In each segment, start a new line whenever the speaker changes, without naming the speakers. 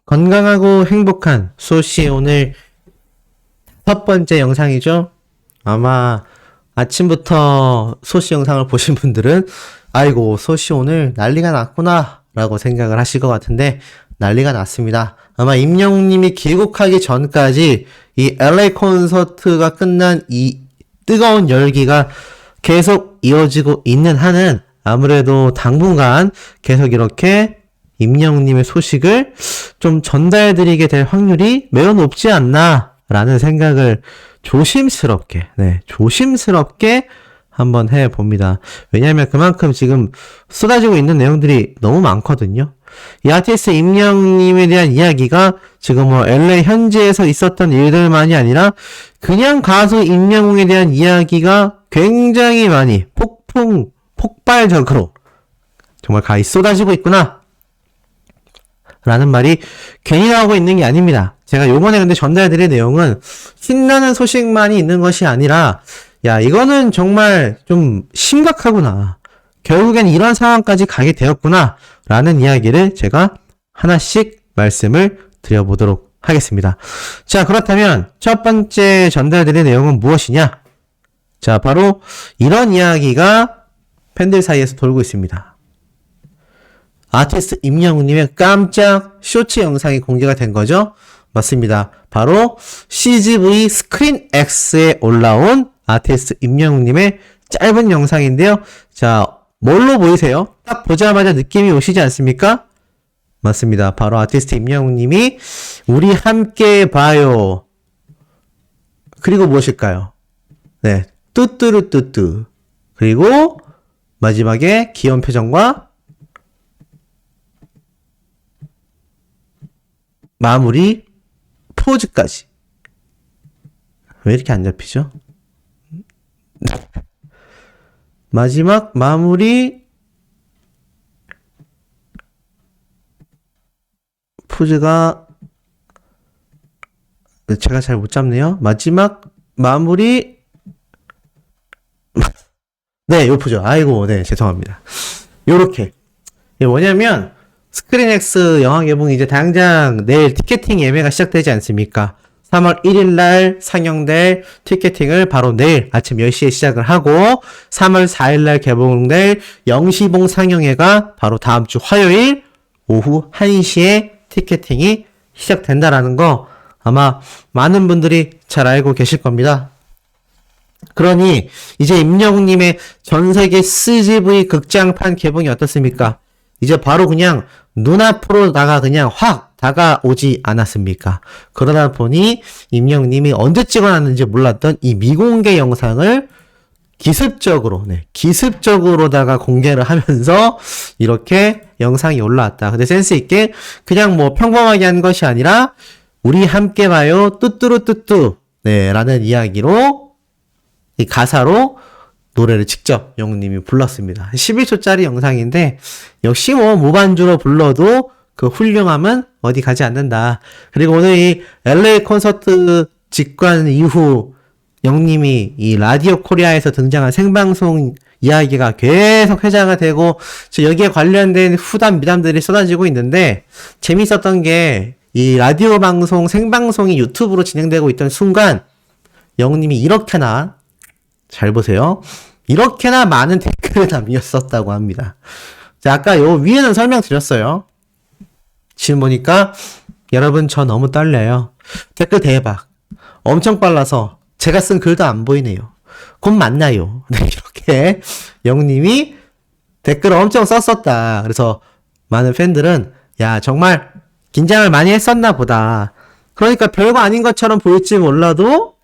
건강하고 행복한 소씨 오늘 첫 번째 영상이죠. 아마 아침부터 소씨 영상을 보신 분들은 아이고 소씨 오늘 난리가 났구나 라고 생각을 하실 것 같은데 난리가 났습니다. 아마 임영웅님이 귀국하기 전까지 이 LA 콘서트가 끝난 이 뜨거운 열기가 계속 이어지고 있는 한은 아무래도 당분간 계속 이렇게 임영웅님의 소식을 좀 전달해드리게 될 확률이 매우 높지 않나 라는 생각을 조심스럽게 한번 해봅니다. 왜냐하면 그만큼 지금 쏟아지고 있는 내용들이 너무 많거든요. 이 아티스트 임영웅님에 대한 이야기가 지금 뭐 LA 현지에서 있었던 일들만이 아니라 그냥 가수 임영웅에 대한 이야기가 굉장히 많이 폭발적으로 정말 가히 쏟아지고 있구나 라는 말이 괜히 나오고 있는 게 아닙니다. 제가 요번에 근데 전달해드릴 내용은 신나는 소식만이 있는 것이 아니라 야 이거는 정말 좀 심각하구나, 결국엔 이런 상황까지 가게 되었구나 라는 이야기를 제가 하나씩 말씀을 드려보도록 하겠습니다. 자, 그렇다면 첫 번째 전달해드릴 내용은 무엇이냐? 자, 바로 이런 이야기가 팬들 사이에서 돌고 있습니다. 아티스트 임영웅님의 깜짝 쇼츠 영상이 공개가 된 거죠. 맞습니다. 바로 CGV 스크린 X에 올라온 아티스트 임영웅님의 짧은 영상인데요. 자, 뭘로 보이세요? 딱 보자마자 느낌이 오시지 않습니까? 맞습니다. 바로 아티스트 임영웅님이 우리 함께 봐요. 그리고 무엇일까요? 네, 뚜뚜루뚜뚜. 그리고 마지막에 귀여운 표정과 마무리 포즈까지. 왜 이렇게 안 잡히죠? 마지막 마무리 포즈가 제가 잘 못 잡네요. 마지막 마무리 네, 요 포즈. 아이고, 네, 죄송합니다. 요렇게. 이게 뭐냐면 스크린X 영화 개봉이 이제 당장 내일 티켓팅 예매가 시작되지 않습니까? 3월 1일 날 상영될 티켓팅을 바로 내일 아침 10시에 시작을 하고 3월 4일 날 개봉될 영시봉 상영회가 바로 다음 주 화요일 오후 1시에 티켓팅이 시작된다라는 거 아마 많은 분들이 잘 알고 계실 겁니다. 그러니 이제 임영웅님의 전세계 CGV 극장판 개봉이 어떻습니까? 이제 바로 그냥 눈앞으로 그냥 확 다가오지 않았습니까? 그러다 보니 임영웅님이 언제 찍어놨는지 몰랐던 이 미공개 영상을 기습적으로다가 공개를 하면서 이렇게 영상이 올라왔다. 근데 센스 있게 그냥 뭐 평범하게 한 것이 아니라 우리 함께 봐요 뚜뚜루뚜뚜 네 라는 이야기로 이 가사로 노래를 직접 영웅님이 불렀습니다. 11초짜리 영상인데 역시 뭐 무반주로 불러도 그 훌륭함은 어디 가지 않는다. 그리고 오늘 이 LA 콘서트 직관 이후 영웅님이 이 라디오 코리아에서 등장한 생방송 이야기가 계속 회자가 되고 여기에 관련된 후담 미담들이 쏟아지고 있는데 재밌었던 게 이 라디오 방송 생방송이 유튜브로 진행되고 있던 순간 영웅님이 이렇게나 잘 보세요. 이렇게나 많은 댓글을 남겼었다고 합니다. 자, 아까 요 위에는 설명드렸어요. 지금 보니까 여러분 저 너무 떨려요. 댓글 대박. 엄청 빨라서 제가 쓴 글도 안 보이네요. 곧 만나요. 네, 이렇게 영웅님이 댓글을 엄청 썼었다. 그래서 많은 팬들은 야 정말 긴장을 많이 했었나 보다. 그러니까 별거 아닌 것처럼 보일지 몰라도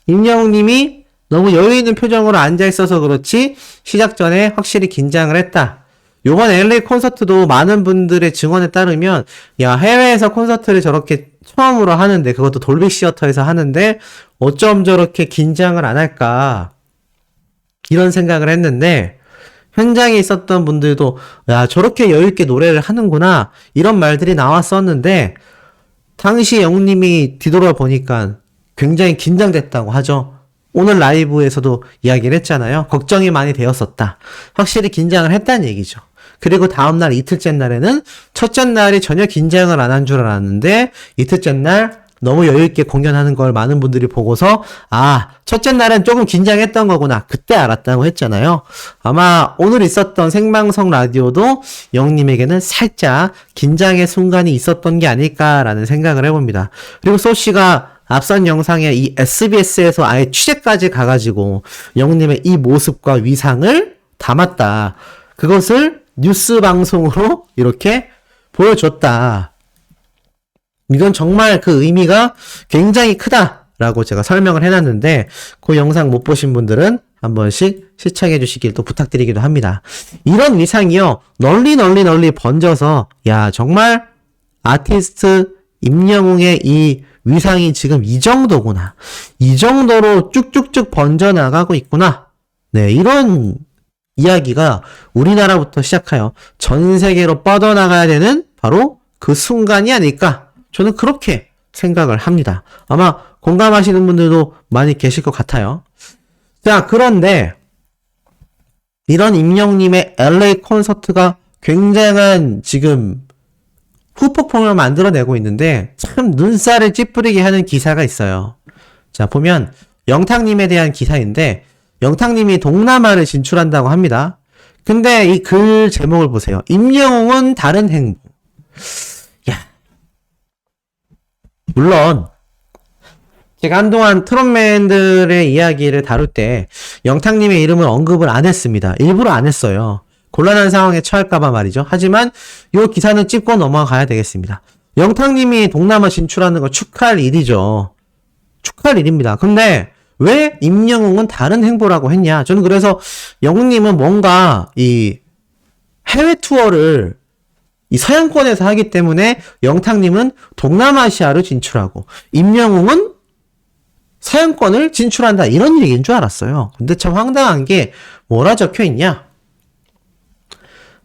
임영웅님이 너무 여유있는 표정으로 앉아있어서 그렇지 시작 전에 확실히 긴장을 했다. 요번 LA 콘서트도 많은 분들의 증언에 따르면 야 해외에서 콘서트를 저렇게 처음으로 하는데 그것도 돌비 시어터에서 하는데 어쩜 저렇게 긴장을 안 할까 이런 생각을 했는데 현장에 있었던 분들도 야 저렇게 여유있게 노래를 하는구나 이런 말들이 나왔었는데 당시 영웅님이 뒤돌아보니까 굉장히 긴장됐다고 하죠. 오늘 라이브에서도 이야기를 했잖아요. 걱정이 많이 되었었다. 확실히 긴장을 했다는 얘기죠. 그리고 다음날 이틀째 날에는 첫째 날이 전혀 긴장을 안 한 줄 알았는데 이틀째 날 너무 여유있게 공연하는 걸 많은 분들이 보고서 아, 첫째 날은 조금 긴장했던 거구나. 그때 알았다고 했잖아요. 아마 오늘 있었던 생방송 라디오도 영님에게는 살짝 긴장의 순간이 있었던 게 아닐까라는 생각을 해봅니다. 그리고 소씨가 앞선 영상에 이 SBS에서 아예 취재까지 가가지고 영님의 이 모습과 위상을 담았다. 그것을 뉴스 방송으로 이렇게 보여줬다. 이건 정말 그 의미가 굉장히 크다라고 제가 설명을 해놨는데 그 영상 못 보신 분들은 한 번씩 시청해 주시길 또 부탁드리기도 합니다. 이런 위상이요. 널리 번져서 야 정말 아티스트 임영웅의 이 위상이 지금 이 정도구나. 이 정도로 쭉쭉쭉 번져나가고 있구나. 네, 이런 이야기가 우리나라부터 시작하여 전 세계로 뻗어나가야 되는 바로 그 순간이 아닐까. 저는 그렇게 생각을 합니다. 아마 공감하시는 분들도 많이 계실 것 같아요. 자, 그런데 이런 임영웅님의 LA 콘서트가 굉장한 지금 후폭풍을 만들어내고 있는데 참 눈살을 찌푸리게 하는 기사가 있어요. 자, 보면 영탁님에 대한 기사인데 영탁님이 동남아를 진출한다고 합니다. 근데 이 글 제목을 보세요. 임영웅은 다른 행보. 야, 물론 제가 한동안 트롯맨들의 이야기를 다룰 때 영탁님의 이름을 언급을 안 했습니다. 일부러 안 했어요. 곤란한 상황에 처할까봐 말이죠. 하지만 이 기사는 짚고 넘어가야 되겠습니다. 영탁님이 동남아 진출하는 거 축하할 일이죠. 축하할 일입니다. 근데 왜 임영웅은 다른 행보라고 했냐? 저는 그래서 영웅님은 뭔가 이 해외 투어를 이 서양권에서 하기 때문에 영탁님은 동남아시아로 진출하고 임영웅은 서양권을 진출한다 이런 얘기인 줄 알았어요. 근데 참 황당한 게 뭐라 적혀 있냐?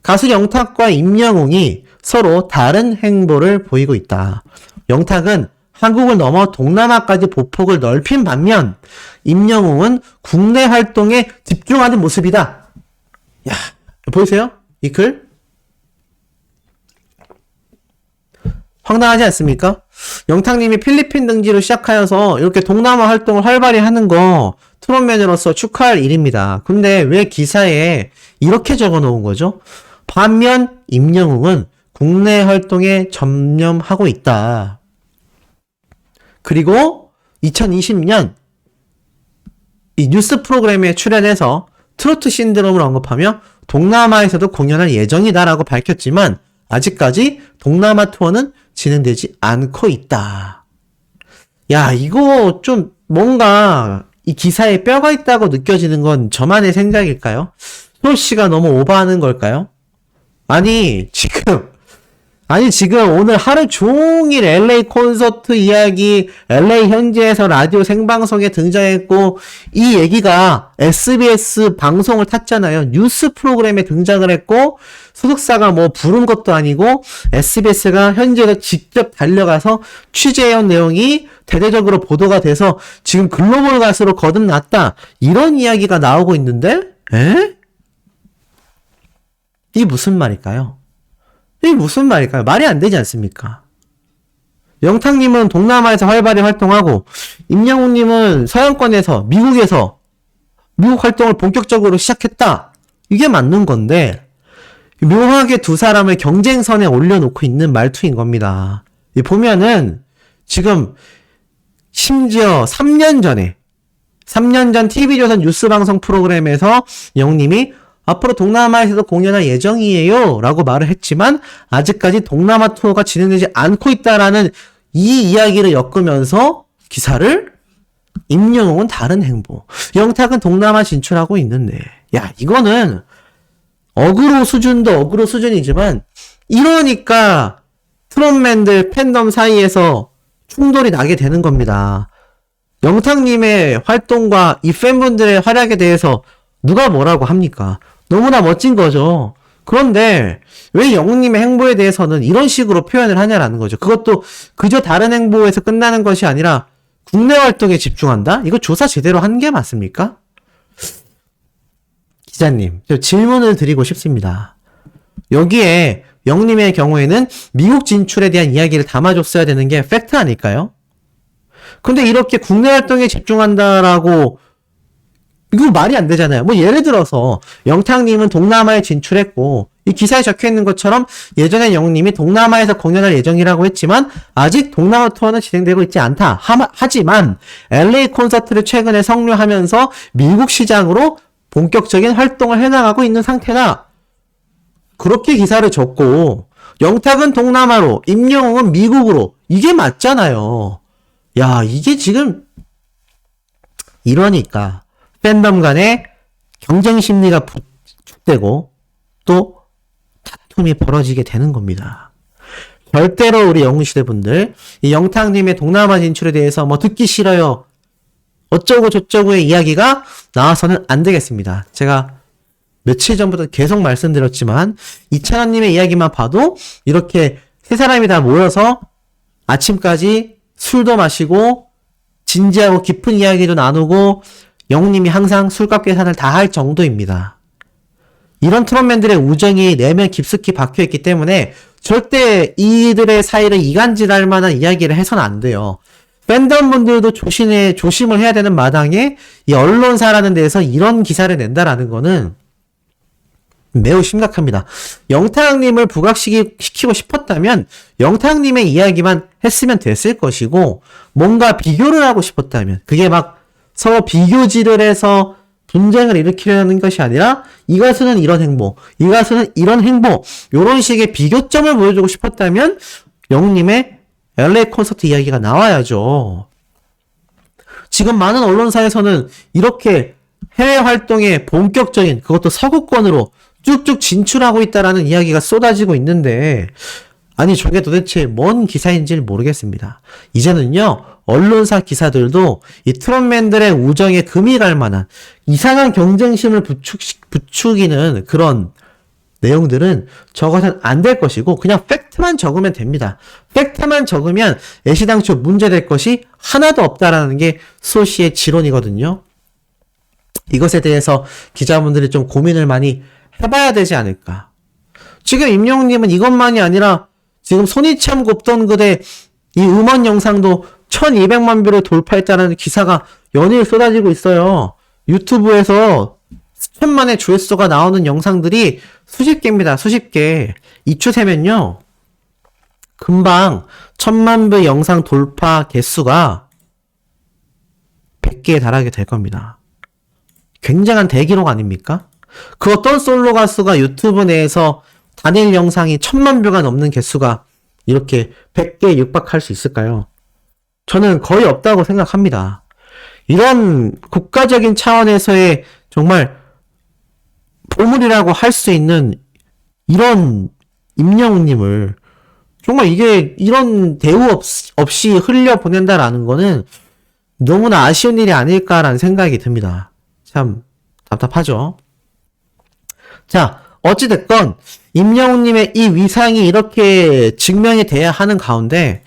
가수 영탁과 임영웅이 서로 다른 행보를 보이고 있다. 영탁은 한국을 넘어 동남아까지 보폭을 넓힌 반면 임영웅은 국내 활동에 집중하는 모습이다. 야, 보이세요? 이 글? 황당하지 않습니까? 영탁님이 필리핀 등지로 시작하여서 이렇게 동남아 활동을 활발히 하는 거 트롯맨으로서 축하할 일입니다. 근데 왜 기사에 이렇게 적어 놓은 거죠? 반면 임영웅은 국내 활동에 전념하고 있다. 그리고 2020년 이 뉴스 프로그램에 출연해서 트로트 신드롬을 언급하며 동남아에서도 공연할 예정이다라고 밝혔지만 아직까지 동남아 투어는 진행되지 않고 있다. 야, 이거 좀 뭔가 이 기사에 뼈가 있다고 느껴지는 건 저만의 생각일까요? 소씨가 너무 오버하는 걸까요? 아니, 지금 오늘 하루 종일 LA 콘서트 이야기, LA 현지에서 라디오 생방송에 등장했고, 이 얘기가 SBS 방송을 탔잖아요. 뉴스 프로그램에 등장을 했고, 소속사가 뭐 부른 것도 아니고, SBS가 현지에서 직접 달려가서 취재해온 내용이 대대적으로 보도가 돼서 지금 글로벌 가수로 거듭났다. 이런 이야기가 나오고 있는데, 이게 무슨 말일까요? 이게 무슨 말일까요? 말이 안 되지 않습니까? 영탁님은 동남아에서 활발히 활동하고 임영웅님은 서양권에서 미국 활동을 본격적으로 시작했다. 이게 맞는 건데 묘하게 두 사람을 경쟁선에 올려놓고 있는 말투인 겁니다. 보면은 지금 심지어 3년 전 TV조선 뉴스방송 프로그램에서 영웅님이 앞으로 동남아에서도 공연할 예정이에요 라고 말을 했지만 아직까지 동남아 투어가 진행되지 않고 있다라는 이 이야기를 엮으면서 기사를 임영웅은 다른 행보, 영탁은 동남아 진출하고 있는데, 야, 이거는 어그로 수준도 어그로 수준이지만 이러니까 트롯맨들 팬덤 사이에서 충돌이 나게 되는 겁니다. 영탁님의 활동과 이 팬분들의 활약에 대해서 누가 뭐라고 합니까? 너무나 멋진 거죠. 그런데 왜 영웅님의 행보에 대해서는 이런 식으로 표현을 하냐라는 거죠. 그것도 그저 다른 행보에서 끝나는 것이 아니라 국내 활동에 집중한다? 이거 조사 제대로 한 게 맞습니까? 기자님, 저 질문을 드리고 싶습니다. 여기에 영님의 경우에는 미국 진출에 대한 이야기를 담아줬어야 되는 게 팩트 아닐까요? 근데 이렇게 국내 활동에 집중한다라고 이거 말이 안 되잖아요. 뭐 예를 들어서 영탁님은 동남아에 진출했고 이 기사에 적혀있는 것처럼 예전에 영님이 동남아에서 공연할 예정이라고 했지만 아직 동남아 투어는 진행되고 있지 않다. 하지만 LA 콘서트를 최근에 성료하면서 미국 시장으로 본격적인 활동을 해나가고 있는 상태다. 그렇게 기사를 줬고 영탁은 동남아로 임영웅은 미국으로 이게 맞잖아요. 야 이게 지금 이러니까 팬덤 간의 경쟁 심리가 부축되고 또 다툼이 벌어지게 되는 겁니다. 절대로 우리 영웅시대 분들 이 영탁님의 동남아 진출에 대해서 뭐 듣기 싫어요 어쩌고 저쩌고의 이야기가 나와서는 안 되겠습니다. 제가 며칠 전부터 계속 말씀드렸지만 이찬원님의 이야기만 봐도 이렇게 세 사람이 다 모여서 아침까지 술도 마시고 진지하고 깊은 이야기도 나누고 영님이 항상 술값 계산을 다 할 정도입니다. 이런 트롯맨들의 우정이 내면 깊숙이 박혀있기 때문에 절대 이들의 사이를 이간질할 만한 이야기를 해서는 안 돼요. 팬덤분들도 조심을 해야 되는 마당에 이 언론사라는 데서 이런 기사를 낸다라는 거는 매우 심각합니다. 영탁님을 부각시키고 싶었다면 영탁님의 이야기만 했으면 됐을 것이고 뭔가 비교를 하고 싶었다면 그게 막 서로 비교질을 해서 분쟁을 일으키려는 것이 아니라 이 가수는 이런 행보, 이 가수는 이런 행보 이런 식의 비교점을 보여주고 싶었다면 영웅님의 LA 콘서트 이야기가 나와야죠. 지금 많은 언론사에서는 이렇게 해외 활동에 본격적인 그것도 서구권으로 쭉쭉 진출하고 있다라는 이야기가 쏟아지고 있는데 아니 저게 도대체 뭔 기사인지 모르겠습니다. 이제는요 언론사 기사들도 이 트롯맨들의 우정에 금이 갈 만한 이상한 경쟁심을 부추기는 그런 내용들은 적어서는 안 될 것이고 그냥 팩트만 적으면 됩니다. 팩트만 적으면 애시당초 문제될 것이 하나도 없다라는 게 소시의 지론이거든요. 이것에 대해서 기자분들이 좀 고민을 많이 해봐야 되지 않을까. 지금 임영웅님은 이것만이 아니라 지금 손이 참 곱던 그대 이 음원 영상도 1200만 뷰를 돌파했다는 기사가 연일 쏟아지고 있어요. 유튜브에서 수천만의 조회수가 나오는 영상들이 수십 개입니다. 수십 개. 이 추세면요. 금방 1000만 뷰 영상 돌파 개수가 100개에 달하게 될 겁니다. 굉장한 대기록 아닙니까? 그 어떤 솔로 가수가 유튜브 내에서 단일 영상이 1000만 뷰가 넘는 개수가 이렇게 100개에 육박할 수 있을까요? 저는 거의 없다고 생각합니다. 이런 국가적인 차원에서의 정말 보물이라고 할 수 있는 이런 임영웅님을 정말 이게 이런 대우 없이 흘려보낸다라는 거는 너무나 아쉬운 일이 아닐까라는 생각이 듭니다. 참 답답하죠. 자, 어찌됐건 임영웅님의 이 위상이 이렇게 증명이 돼야 하는 가운데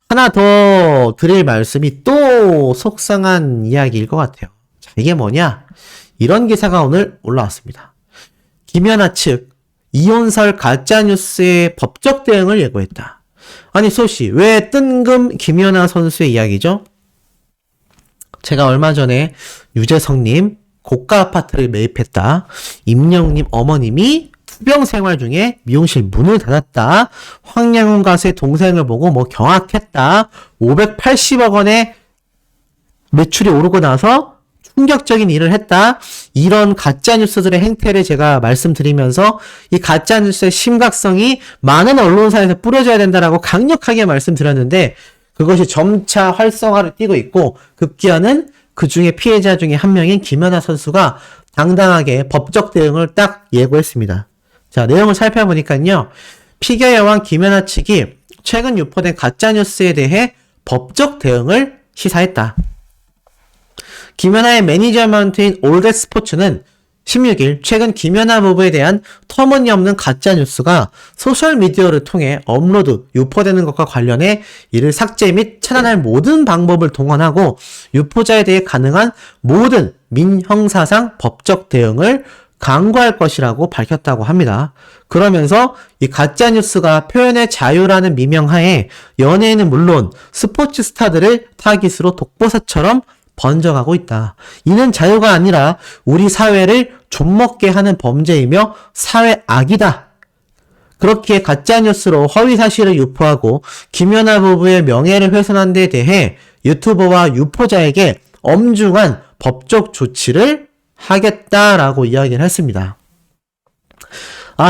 하나 더 드릴 말씀이 또 속상한 이야기일 것 같아요. 자, 이게 뭐냐? 이런 기사가 오늘 올라왔습니다. 김연아 측 이혼설 가짜뉴스의 법적 대응을 예고했다. 아니 소시, 왜 뜬금 김연아 선수의 이야기죠? 제가 얼마 전에 유재석님 고가 아파트를 매입했다. 임영웅님 어머님이 투병 생활 중에 미용실 문을 닫았다. 황양훈 가수의 동생을 보고 뭐 경악했다. 580억 원의 매출이 오르고 나서 충격적인 일을 했다. 이런 가짜뉴스들의 행태를 제가 말씀드리면서 이 가짜뉴스의 심각성이 많은 언론사에서 뿌려져야 된다라고 강력하게 말씀드렸는데 그것이 점차 활성화를 띠고 있고 급기야는 그 중에 피해자 중에 한 명인 김연아 선수가 당당하게 법적 대응을 딱 예고했습니다. 자, 내용을 살펴보니까요. 피겨 여왕 김연아 측이 최근 유포된 가짜뉴스에 대해 법적 대응을 시사했다. 김연아의 매니저먼트인 올댓스포츠는 16일 최근 김연아 부부에 대한 터무니없는 가짜뉴스가 소셜미디어를 통해 업로드, 유포되는 것과 관련해 이를 삭제 및 차단할 모든 방법을 동원하고 유포자에 대해 가능한 모든 민형사상 법적 대응을 강구할 것이라고 밝혔다고 합니다. 그러면서 이 가짜뉴스가 표현의 자유라는 미명하에 연예인은 물론 스포츠 스타들을 타깃으로 독보사처럼 번져가고 있다. 이는 자유가 아니라 우리 사회를 좀먹게 하는 범죄이며 사회 악이다. 그렇기에 가짜뉴스로 허위사실을 유포하고 김연아 부부의 명예를 훼손한 데 대해 유튜버와 유포자에게 엄중한 법적 조치를 하겠다라고 이야기를 했습니다.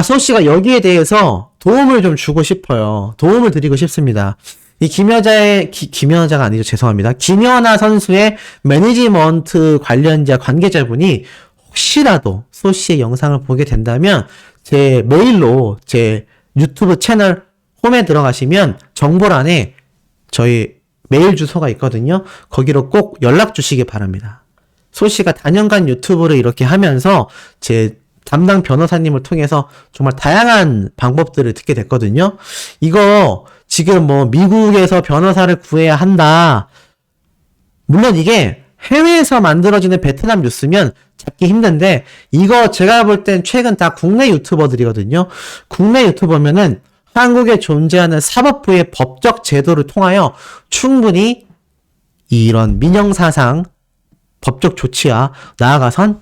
소씨가 여기에 대해서 도움을 좀 주고 싶어요. 도움을 드리고 싶습니다. 이 김연아가 아니죠. 죄송합니다. 김연아 선수의 매니지먼트 관계자분이 혹시라도 소씨의 영상을 보게 된다면 제 메일로 제 유튜브 채널 홈에 들어가시면 정보란에 저희 메일 주소가 있거든요. 거기로 꼭 연락 주시기 바랍니다. 소씨가 다년간 유튜브를 이렇게 하면서 제 담당 변호사님을 통해서 정말 다양한 방법들을 듣게 됐거든요. 이거 지금 뭐 미국에서 변호사를 구해야 한다. 물론 이게 해외에서 만들어지는 베트남 뉴스면 잡기 힘든데 이거 제가 볼 땐 최근 다 국내 유튜버들이거든요. 국내 유튜버면은 한국에 존재하는 사법부의 법적 제도를 통하여 충분히 이런 민영사상 법적 조치와 나아가선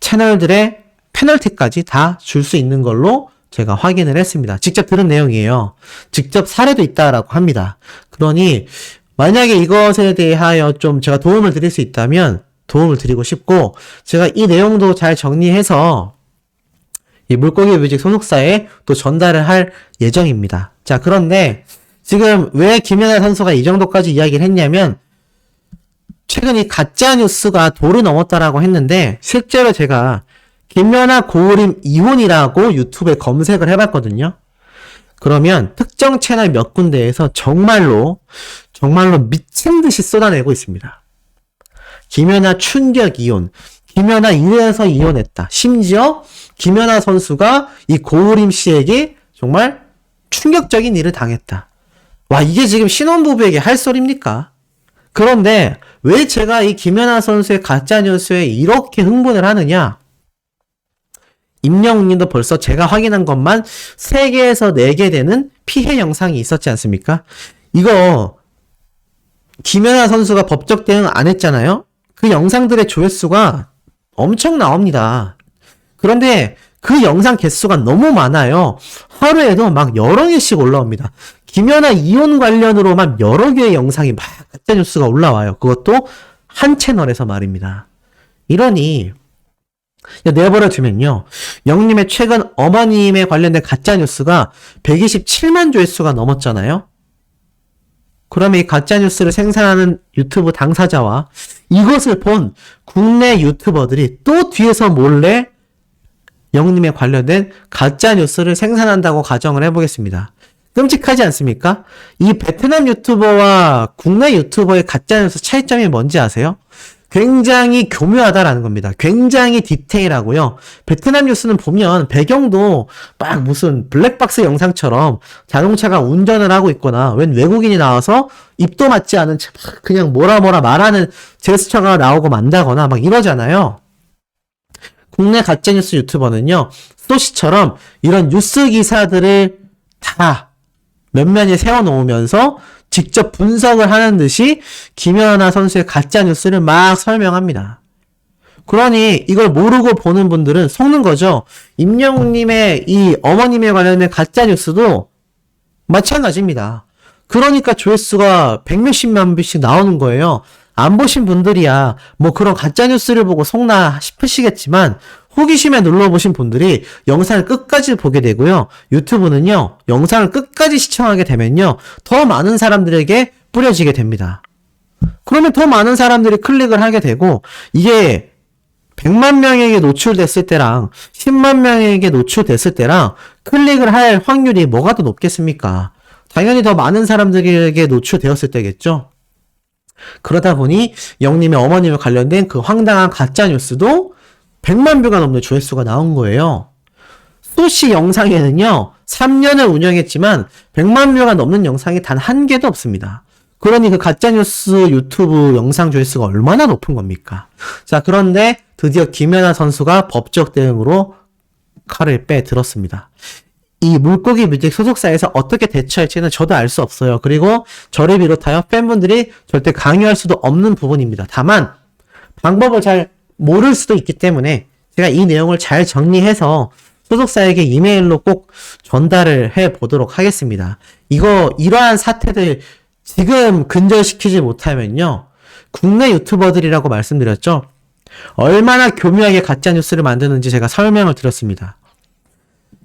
채널들의 페널티까지 다 줄 수 있는 걸로 제가 확인을 했습니다. 직접 들은 내용이에요. 직접 사례도 있다라고 합니다. 그러니 만약에 이것에 대하여 좀 제가 도움을 드릴 수 있다면 도움을 드리고 싶고 제가 이 내용도 잘 정리해서 이 물고기 뮤직 소속사에 또 전달을 할 예정입니다. 자, 그런데 지금 왜 김연아 선수가 이 정도까지 이야기를 했냐면 최근 이 가짜뉴스가 도를 넘었다라고 했는데 실제로 제가 김연아 고우림 이혼이라고 유튜브에 검색을 해봤거든요. 그러면 특정 채널 몇 군데에서 정말로 미친 듯이 쏟아내고 있습니다. 김연아 충격 이혼, 김연아 이래서 이혼했다. 심지어 김연아 선수가 이 고우림 씨에게 정말 충격적인 일을 당했다. 와, 이게 지금 신혼부부에게 할 소리입니까? 그런데 왜 제가 이 김연아 선수의 가짜뉴스에 이렇게 흥분을 하느냐? 임영웅님도 벌써 제가 확인한 것만 3개에서 4개 되는 피해 영상이 있었지 않습니까? 이거 김연아 선수가 법적 대응 안 했잖아요? 그 영상들의 조회수가 엄청 나옵니다. 그런데 그 영상 개수가 너무 많아요. 하루에도 막 여러 개씩 올라옵니다. 김연아 이혼 관련으로만 여러 개의 영상이 막 가짜뉴스가 올라와요. 그것도 한 채널에서 말입니다. 이러니 내버려 두면요. 영님의 최근 어머님에 관련된 가짜뉴스가 127만 조회수가 넘었잖아요. 그러면 이 가짜뉴스를 생산하는 유튜브 당사자와 이것을 본 국내 유튜버들이 또 뒤에서 몰래 영님에 관련된 가짜뉴스를 생산한다고 가정을 해보겠습니다. 끔찍하지 않습니까? 이 베트남 유튜버와 국내 유튜버의 가짜뉴스 차이점이 뭔지 아세요? 굉장히 교묘하다라는 겁니다. 굉장히 디테일하고요. 베트남 뉴스는 보면 배경도 막 무슨 블랙박스 영상처럼 자동차가 운전을 하고 있거나 웬 외국인이 나와서 입도 맞지 않은 그냥 뭐라 말하는 제스처가 나오고 만다거나 막 이러잖아요. 국내 가짜뉴스 유튜버는요. 소시처럼 이런 뉴스 기사들을 다 면면에 세워놓으면서 직접 분석을 하는 듯이 김연아 선수의 가짜뉴스를 막 설명합니다. 그러니 이걸 모르고 보는 분들은 속는 거죠. 임영웅님의 이 어머님에 관련된 가짜뉴스도 마찬가지입니다. 그러니까 조회수가 100몇십만 뷰씩 나오는 거예요. 안 보신 분들이야 뭐 그런 가짜뉴스를 보고 속나 싶으시겠지만 호기심에 눌러보신 분들이 영상을 끝까지 보게 되고요. 유튜브는요. 영상을 끝까지 시청하게 되면요. 더 많은 사람들에게 뿌려지게 됩니다. 그러면 더 많은 사람들이 클릭을 하게 되고 이게 100만 명에게 노출됐을 때랑 10만 명에게 노출됐을 때랑 클릭을 할 확률이 뭐가 더 높겠습니까? 당연히 더 많은 사람들에게 노출되었을 때겠죠. 그러다 보니 영님의 어머님에 관련된 그 황당한 가짜뉴스도 100만 뷰가 넘는 조회수가 나온 거예요. 소시 영상에는요, 3년을 운영했지만 100만 뷰가 넘는 영상이 단 한 개도 없습니다. 그러니 그 가짜뉴스 유튜브 영상 조회수가 얼마나 높은 겁니까? 자, 그런데 드디어 김연아 선수가 법적 대응으로 칼을 빼들었습니다. 이 물고기 뮤직 소속사에서 어떻게 대처할지는 저도 알 수 없어요. 그리고 저를 비롯하여 팬분들이 절대 강요할 수도 없는 부분입니다. 다만 방법을 잘 모를 수도 있기 때문에 제가 이 내용을 잘 정리해서 소속사에게 이메일로 꼭 전달을 해 보도록 하겠습니다. 이러한 사태들 지금 근절시키지 못하면요, 국내 유튜버들이라고 말씀드렸죠. 얼마나 교묘하게 가짜뉴스를 만드는지 제가 설명을 드렸습니다.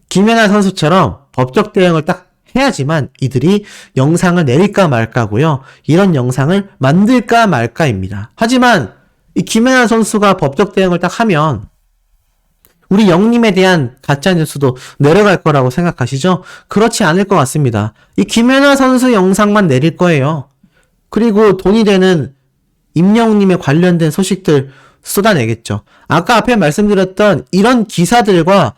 김연아 선수처럼 법적 대응을 딱 해야지만 이들이 영상을 내릴까 말까고요. 이런 영상을 만들까 말까입니다. 하지만 이 김연아 선수가 법적 대응을 딱 하면 우리 영님에 대한 가짜뉴스도 내려갈 거라고 생각하시죠? 그렇지 않을 것 같습니다. 이 김연아 선수 영상만 내릴 거예요. 그리고 돈이 되는 임영웅님에 관련된 소식들 쏟아내겠죠. 아까 앞에 말씀드렸던 이런 기사들과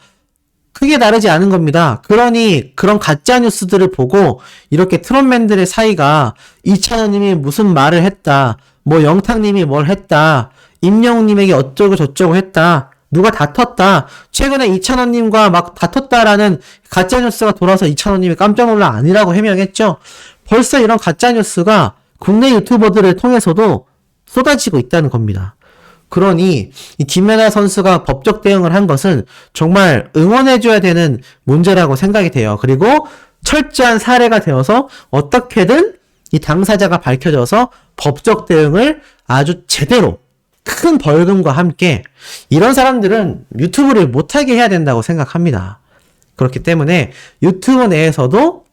크게 다르지 않은 겁니다. 그러니 그런 가짜뉴스들을 보고 이렇게 트롯맨들의 사이가 이찬원님이 무슨 말을 했다, 뭐 영탁님이 뭘 했다, 임영웅님에게 어쩌고 저쩌고 했다, 누가 다퉜다, 최근에 이찬원님과 막 다퉜다라는 가짜뉴스가 돌아서 이찬원님이 깜짝 놀라 아니라고 해명했죠. 벌써 이런 가짜뉴스가 국내 유튜버들을 통해서도 쏟아지고 있다는 겁니다. 그러니 이 김연아 선수가 법적 대응을 한 것은 정말 응원해줘야 되는 문제라고 생각이 돼요. 그리고 철저한 사례가 되어서 어떻게든 이 당사자가 밝혀져서 법적 대응을 아주 제대로 큰 벌금과 함께, 이런 사람들은 유튜브를 못하게 해야 된다고 생각합니다. 그렇기 때문에 유튜브 내에서도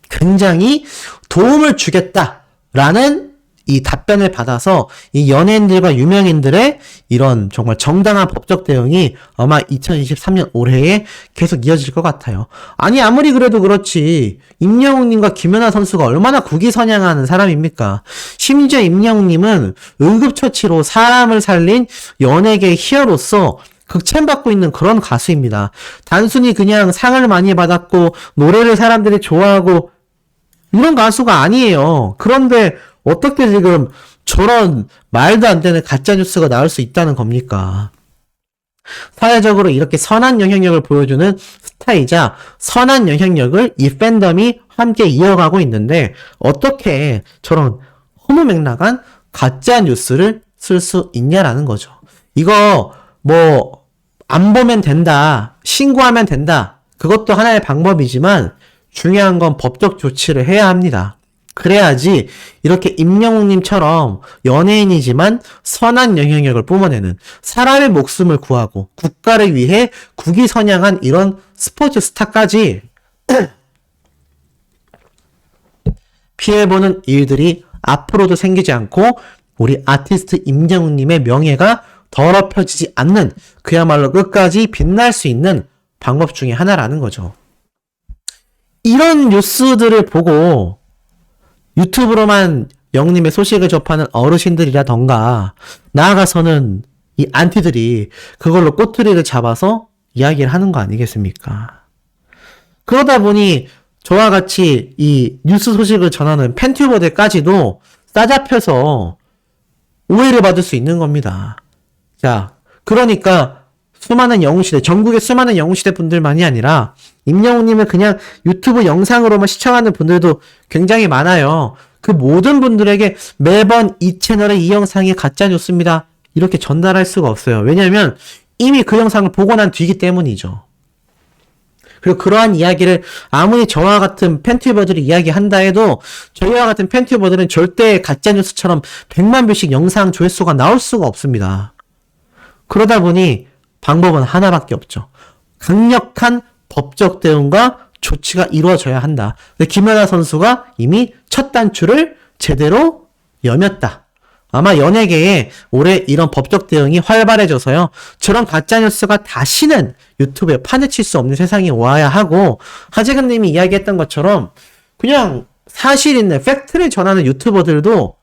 굉장히 도움을 주겠다라는 이 답변을 받아서 이 연예인들과 유명인들의 이런 정말 정당한 법적 대응이 아마 2023년 올해에 계속 이어질 것 같아요. 아니, 아무리 그래도 그렇지, 임영웅님과 김연아 선수가 얼마나 국위선양하는 사람입니까? 심지어 임영웅님은 응급처치로 사람을 살린 연예계의 히어로서 극찬받고 있는 그런 가수입니다. 단순히 그냥 상을 많이 받았고 노래를 사람들이 좋아하고 이런 가수가 아니에요. 그런데 어떻게 지금 저런 말도 안 되는 가짜뉴스가 나올 수 있다는 겁니까? 사회적으로 이렇게 선한 영향력을 보여주는 스타이자 선한 영향력을 이 팬덤이 함께 이어가고 있는데 어떻게 저런 허무맹랑한 가짜뉴스를 쓸 수 있냐라는 거죠. 이거 뭐 안 보면 된다, 신고하면 된다, 그것도 하나의 방법이지만 중요한 건 법적 조치를 해야 합니다. 그래야지 이렇게 임영웅님처럼 연예인이지만 선한 영향력을 뿜어내는, 사람의 목숨을 구하고 국가를 위해 국위선양한 이런 스포츠 스타까지 피해보는 일들이 앞으로도 생기지 않고 우리 아티스트 임영웅님의 명예가 더럽혀지지 않는, 그야말로 끝까지 빛날 수 있는 방법 중에 하나라는 거죠. 이런 뉴스들을 보고 유튜브로만 영님의 소식을 접하는 어르신들이라던가 나아가서는 이 안티들이 그걸로 꼬투리를 잡아서 이야기를 하는 거 아니겠습니까? 그러다 보니 저와 같이 이 뉴스 소식을 전하는 팬튜버들까지도 싸잡혀서 오해를 받을 수 있는 겁니다. 자, 그러니까 수많은 영웅시대, 전국의 수많은 영웅시대 분들만이 아니라 임영웅님을 그냥 유튜브 영상으로만 시청하는 분들도 굉장히 많아요. 그 모든 분들에게 매번 이 채널의 이 영상이 가짜뉴스입니다, 이렇게 전달할 수가 없어요. 왜냐하면 이미 그 영상을 보고 난 뒤이기 때문이죠. 그리고 그러한 이야기를 아무리 저와 같은 팬튜버들이 이야기한다 해도 저희와 같은 팬튜버들은 절대 가짜뉴스처럼 100만 뷰씩 영상 조회수가 나올 수가 없습니다. 그러다 보니 방법은 하나밖에 없죠. 강력한 법적 대응과 조치가 이루어져야 한다. 근데 김연아 선수가 이미 첫 단추를 제대로 여몄다. 아마 연예계에 올해 이런 법적 대응이 활발해져서요, 저런 가짜뉴스가 다시는 유튜브에 판을 칠 수 없는 세상이 와야 하고, 하재근님이 이야기했던 것처럼 그냥 사실 있는 팩트를 전하는 유튜버들도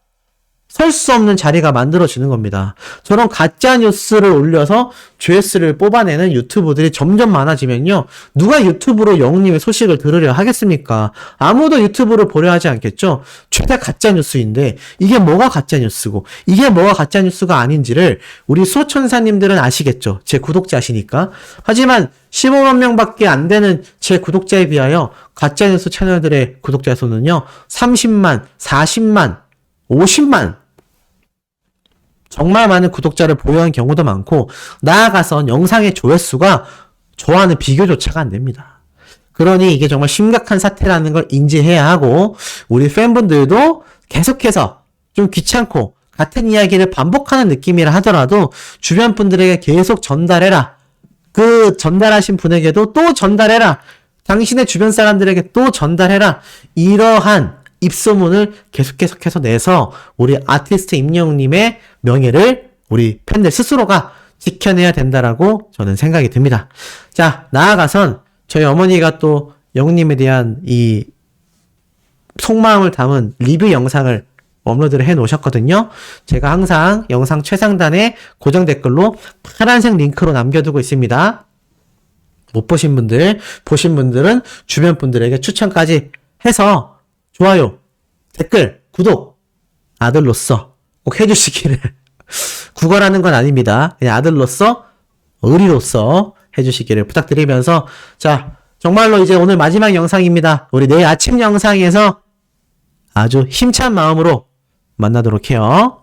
설 수 없는 자리가 만들어지는 겁니다. 저런 가짜 뉴스를 올려서 조회수를 뽑아내는 유튜브들이 점점 많아지면요. 누가 유튜브로 영웅님의 소식을 들으려 하겠습니까? 아무도 유튜브를 보려 하지 않겠죠? 최대 가짜 뉴스인데 이게 뭐가 가짜 뉴스고 이게 뭐가 가짜 뉴스가 아닌지를 우리 수호천사님들은 아시겠죠? 제 구독자시니까. 하지만 15만 명밖에 안 되는 제 구독자에 비하여 가짜 뉴스 채널들의 구독자 수는요. 30만, 40만, 50만 정말 많은 구독자를 보유한 경우도 많고 나아가선 영상의 조회수가 저와는 비교조차가 안 됩니다. 그러니 이게 정말 심각한 사태라는 걸 인지해야 하고 우리 팬분들도 계속해서 좀 귀찮고 같은 이야기를 반복하는 느낌이라 하더라도 주변 분들에게 계속 전달해라. 그 전달하신 분에게도 또 전달해라. 당신의 주변 사람들에게 또 전달해라. 이러한 입소문을 계속해서 내서 우리 아티스트 임영웅님의 명예를 우리 팬들 스스로가 지켜내야 된다라고 저는 생각이 듭니다. 자, 나아가선 저희 어머니가 또 영웅님에 대한 이 속마음을 담은 리뷰 영상을 업로드를 해 놓으셨거든요. 제가 항상 영상 최상단에 고정 댓글로 파란색 링크로 남겨두고 있습니다. 못 보신 분들, 보신 분들은 주변 분들에게 추천까지 해서 좋아요, 댓글, 구독, 아들로서 꼭 해주시기를. 구걸하는 건 아닙니다. 그냥 아들로서, 의리로서 해주시기를 부탁드리면서, 자, 정말로 이제 오늘 마지막 영상입니다. 우리 내일 아침 영상에서 아주 힘찬 마음으로 만나도록 해요.